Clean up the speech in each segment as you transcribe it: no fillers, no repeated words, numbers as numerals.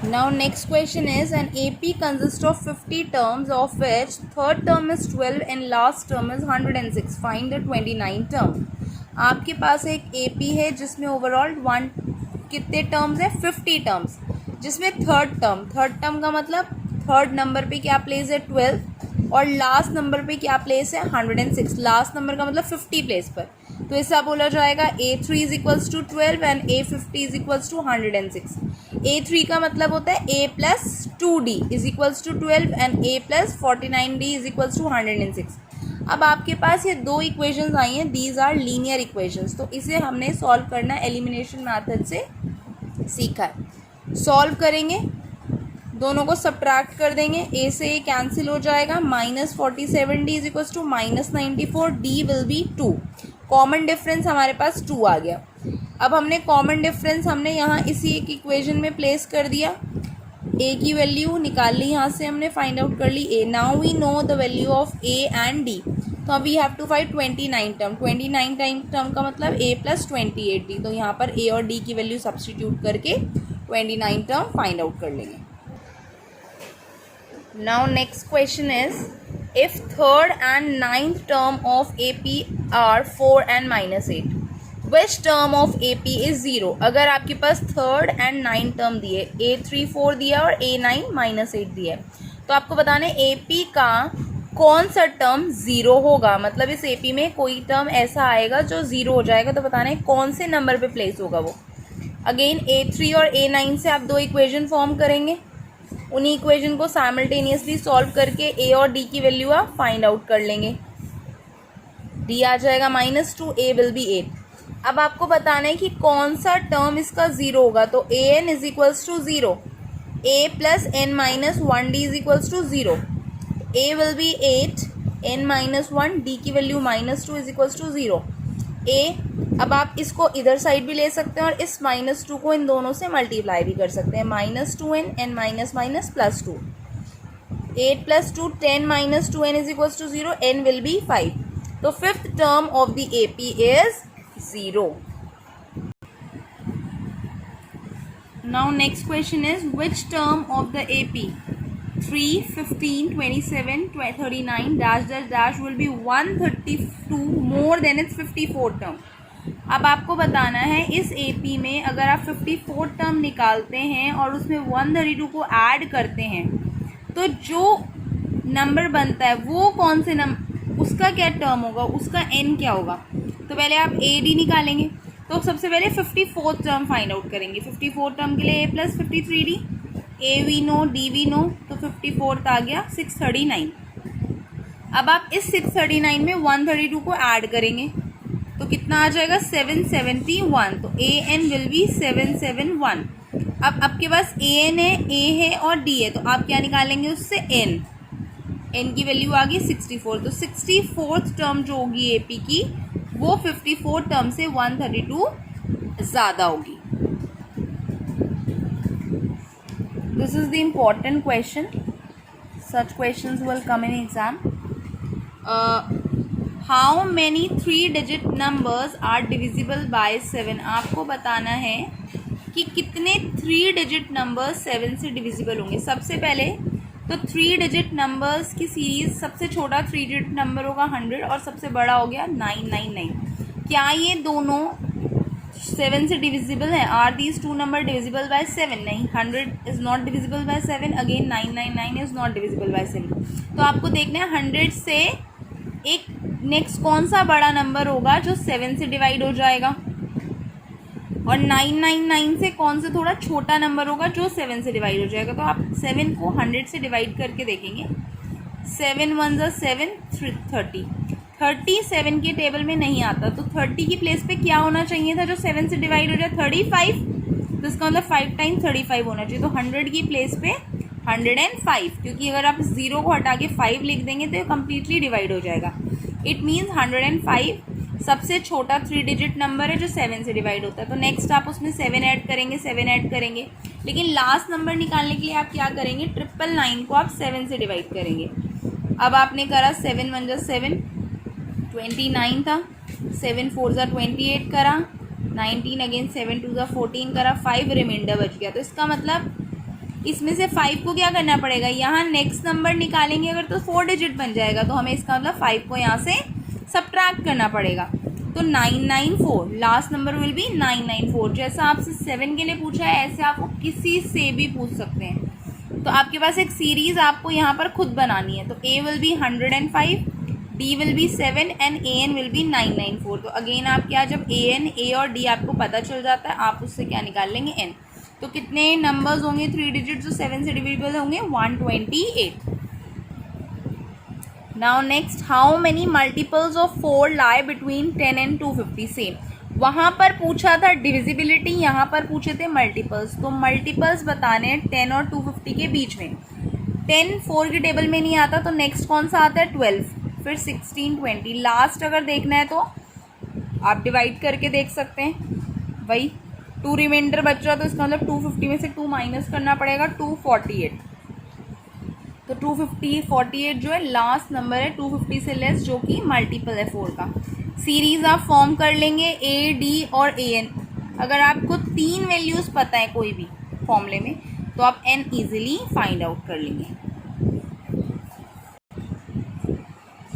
Now next question is, an AP consists of 50 terms, of which third term is 12 and last term is 106. Find the 29 term. आपके पास एक AP है जिसमें overall कितने terms है, 50 terms, जिसमें third term का मतलब थर्ड नंबर पे क्या प्लेस है, 12, और लास्ट नंबर पे क्या प्लेस है, 106. लास्ट नंबर का मतलब 50 प्लेस पर, तो ऐसा बोला जाएगा A3 is equals to 12 and A50 is equals to 106. A3 का मतलब होता है A plus 2D is equals to 12 and A plus 49D is equals to 106. अब आपके पास ये दो इक्वेशंस आई हैं, दीज आर लीनियर इक्वेशंस, तो इसे हमने सॉल्व करना एलिमिनेशन मेथड से सीखा है. सॉल्व करेंगे, दोनों को सब्ट्रैक्ट कर देंगे, A से A कैंसिल हो जाएगा, -47D is equals to -94, D will be 2. Common difference हमारे पास 2 आ गया. अब हमने कॉमन डिफरेंस हमने यहाँ इसी एक इक्वेशन में प्लेस कर दिया, A की वैल्यू निकाल ली, यहाँ से हमने फाइंड आउट कर ली A. Now we know the value of A and D, तो अभी have to find 29 term. 29 term का मतलब A प्लस 28D, तो यहाँ पर A और D की वैल्यू सब्सटीट्यूट करके 29 टर्म फाइंड आउट कर लेंगे. Now next question is, if third and ninth term of AP are 4 and -8, which term of AP is 0? अगर आपके पास थर्ड एंड नाइन्थ टर्म दिए, A3 4 दिया और A9 -8 दिया, तो आपको बताना है AP का कौन सा टर्म 0 होगा, मतलब इस AP में कोई टर्म ऐसा आएगा जो 0 हो जाएगा, तो बताना है कौन से नंबर पे प्लेस होगा वो. अगेन A3 और A9 से आप दो इक्वेशन फॉर्म करेंगे, उन्हीं इक्वेशन को साइमल्टेनियसली सॉल्व करके A और D की वैल्यू आप फाइंड आउट कर लेंगे. D आ जाएगा -2, A विल बी 8. अब आपको बताना है कि कौन सा टर्म इसका 0 होगा, तो an is equals to 0, A plus n minus 1D is equals to 0. A will be 8, n minus 1, D की वैल्यू -2 इज इक्वल्स टू 0. A, अब आप इसको इधर साइड भी ले सकते हैं और इस -2 को इन दोनों से मल्टीप्लाई भी कर सकते हैं, -2n, n minus minus plus 2. 8 plus 2, 10 minus 2n is equals to 0, n will be 5. तो fifth term of the AP is 0. Now next question is, which term of the AP 3, 15, 27, 39 dash dash dash will be 132 more than its 54 term? अब आपको बताना है इस AP में अगर आप 54 term निकालते हैं और उसमें 132 को ऐड करते हैं, तो जो नंबर बनता है वो कौन से नंबर, उसका क्या टर्म होगा, उसका n क्या होगा. तो पहले आप AD निकालेंगे, तो सबसे पहले 54 टर्म फाइंड आउट करेंगे. 54 टर्म के लिए A plus 53D, A we know, D we know, तो 54 आ गया 639. अब आप इस 639 में 132 को ऐड करेंगे, तो कितना आ जाएगा 771, तो AN विल बी 771. अब आपके पास AN है, A है और D है, तो आप क्या निकालेंगे उससे n की वैल्यू आ गई 64, तो 64th टर्म जो होगी AP की वो 54 टर्म से 132 ज़्यादा होगी. This is the important question, such questions will come in exam. How many 3 digit numbers are divisible by 7? आपको बताना है कि कितने 3 डिजिट नंबर्स 7 से डिविजिबल होंगे. सबसे पहले तो 3 डिजिट नंबर्स की सीरीज, सबसे छोटा 3 डिजिट नंबर होगा 100 और सबसे बड़ा हो गया 999. क्या ये दोनों 7 से डिविजिबल है? Are these 2 number divisible by 7? नहीं, 100 is not divisible by 7, again 999 is not divisible by 7. तो आपको देखना है 100 से एक नेक्स्ट कौन सा बड़ा नंबर होगा जो 7 से डिवाइड हो जाएगा, और 999 से कौन सा थोड़ा छोटा नंबर होगा जो 7 से डिवाइड हो जाएगा. तो आप 7 को 100 से डिवाइड करके देखेंगे. 7 1 ज़ा 7, 30. 37 के टेबल में नहीं आता, तो 30 की प्लेस पे क्या होना चाहिए था जो 7 से डिवाइड हो जाए, 35. तो इसका मतलब 5 टाइम्स 35 होना चाहिए, तो 100 की प्लेस पे 105, क्योंकि अगर आप 0 को हटा के 5 लिख देंगे तो ये कम्प्लीटली डिवाइड हो जाएगा. इट मीन्स 105 सबसे छोटा 3 डिजिट नंबर है जो 7 से डिवाइड होता है. तो नेक्स्ट आप उसमें 7 ऐड करेंगे, लेकिन लास्ट नंबर निकालने के लिए आप क्या करेंगे, 999 को आप 7 से डिवाइड करेंगे. अब आपने करा 7 1 ज़ा 7, 29 था, 7 4 ज़ा 28 करा, 19 अगेन 7 2 ज़ा 14 करा, 5 रिमाइंडर बच गया. तो इसका मतलब इसमें से 5 को क्या करना पड़ेगा, यहाँ नेक्स्ट नंबर निकालेंगे अगर तो 4 डिजिट बन जाएगा, तो हमें इसका मतलब 5 को यहाँ से सब्ट्रैक्ट करना पड़ेगा। तो 994 लास्ट नंबर विल बी 994। जैसा आपसे 7 के लिए पूछा है ऐसे आपको किसी से भी पूछ सकते हैं। तो आपके पास एक सीरीज आपको यहाँ पर खुद बनानी है। तो A will B 105, D will B 7 and AN will be 994। तो अगेन आप क्या, जब AN A और D आपको पता चल जाता है आप उससे क्या निकाल लेंगे N। तो कितने नंबर्स होंगे 3 डिजिट जो 7 से डिविजिबल होंगे, 128। Now next, how many multiples of 4 lie between 10 and 250। Same, वहाँ पर पूछा था डिविजिबिलिटी, यहाँ पर पूछे थे मल्टीपल्स। तो मल्टीपल्स बताने हैं 10 और 250 के बीच में। 10 4 के टेबल में नहीं आता, तो नेक्स्ट कौन सा आता है 12, फिर 16 20। लास्ट अगर देखना है तो आप डिवाइड करके देख सकते हैं, वही 2 रिमाइंडर बच रहा, तो इसका मतलब 250 में से 2 माइनस करना पड़ेगा, 248। तो 248 जो है लास्ट नंबर है 250 से लेस, जो कि मल्टीपल है 4 का। सीरीज आप फॉर्म कर लेंगे A, D और AN। अगर आपको 3 वैल्यूज पता है कोई भी फॉर्मूले में तो आप N इजीली फाइंड आउट कर लेंगे।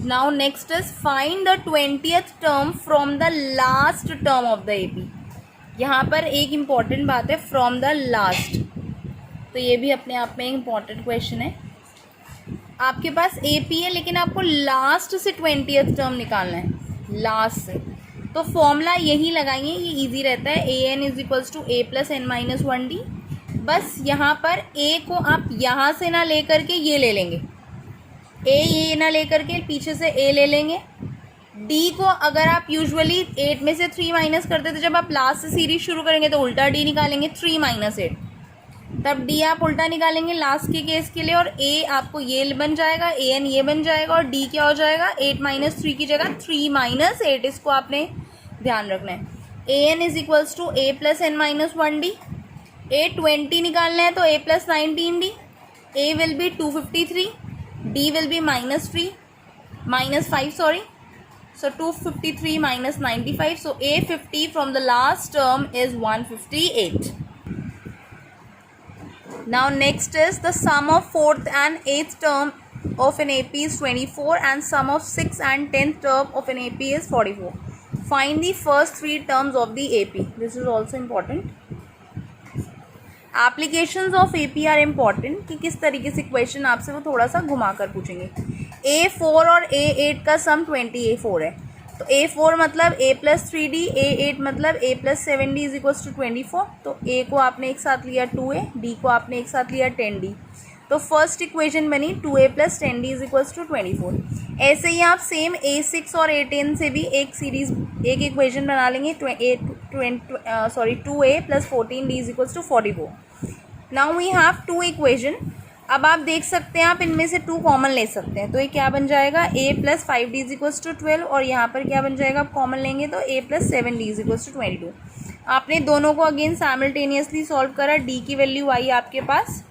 Now next is find the 20th term from the last term of the AP। यहाँ पर एक इम्पॉर्टेंट बात है, फ्रॉम द लास्ट, तो ये भी अपने आप में एक इम्पॉर्टेंट क्वेश्चन है। आपके पास AP है लेकिन आपको लास्ट से 20th टर्म निकालना है, लास्ट से। तो फॉर्मूला यही लगाएंगे, ये इजी रहता है, AN is equals to A plus N minus 1D। बस यहाँ पर A को आप यहाँ से ना ले करके ये ले लेंगे, A ये ना ले करके पीछे से A ले लेंगे। D को अगर आप यूजुअली 8 में से 3 माइनस करते थे, जब आप लास्ट से सीरीज शुरू करेंगे तो उल्टा D निकालेंगे, 3 माइनस 8, तब D आप उल्टा निकालेंगे लास्ट के केस के लिए, और A आपको ये बन जाएगा, AN ये बन जाएगा, और D क्या हो जाएगा 8 माइनस 3 की जगह 3 माइनस 8। इसको आपने ध्यान रखना है। AN is equals to A plus N minus 1D। A 20 निकालना है तो A plus 19D। A will be 253, D will be -5 sorry. So 253 minus 95. So A50 from the last term is 158. Now next is the sum of 4th and 8th term of an AP is 24 and sum of 6th and 10th term of an AP is 44. Find the first 3 terms of the AP. This is also important. Applications of AP are important कि किस तरीके से question आपसे वो थोड़ा सा घुमा कर पूछेंगे। A4 और A8 का सम 24 है, तो A4 मतलब A प्लस 3D, A8 मतलब A plus 7D is equals to 24। तो A को आपने एक साथ लिया 2A, D को आपने एक साथ लिया 10D। तो फर्स्ट इक्वेशन बनी 2A plus 10D is equals to 24। ऐसे ही आप सेम A6 और A10 से भी एक इक्वेशन बना लेंगे, 2A plus 14D is equals to 44। Now we have 2 equation. अब आप देख सकते हैं आप इनमें से 2 कॉमन ले सकते हैं, तो ये क्या बन जाएगा A plus 5D is equals to 12, और यहाँ पर क्या बन जाएगा आप कॉमन लेंगे तो A plus 7D is equals to 22। आपने दोनों को अगेन साइमल्टेनियसली सॉल्व करा, D की वैल्यू आई आपके पास,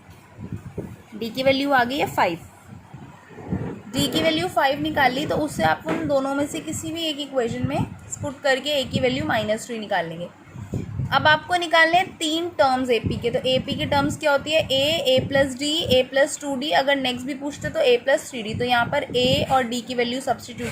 D की वैल्यू आ गई है 5। D की वैल्यू 5 निकाल ली, तो उससे आप उन दोनों में से किसी भी एक इक्वेशन में पुट करके A की वैल्यू -3 निकाल लेंगे। अब आपको निकालने हैं 3 टर्म्स AP के। तो AP की टर्म्स क्या होती है, A plus D, A plus 2D, अगर नेक्स्ट भी पूछते तो A प्लस 3D। तो यहाँ पर A और D की वैल्यू सब्स्टिट्यूट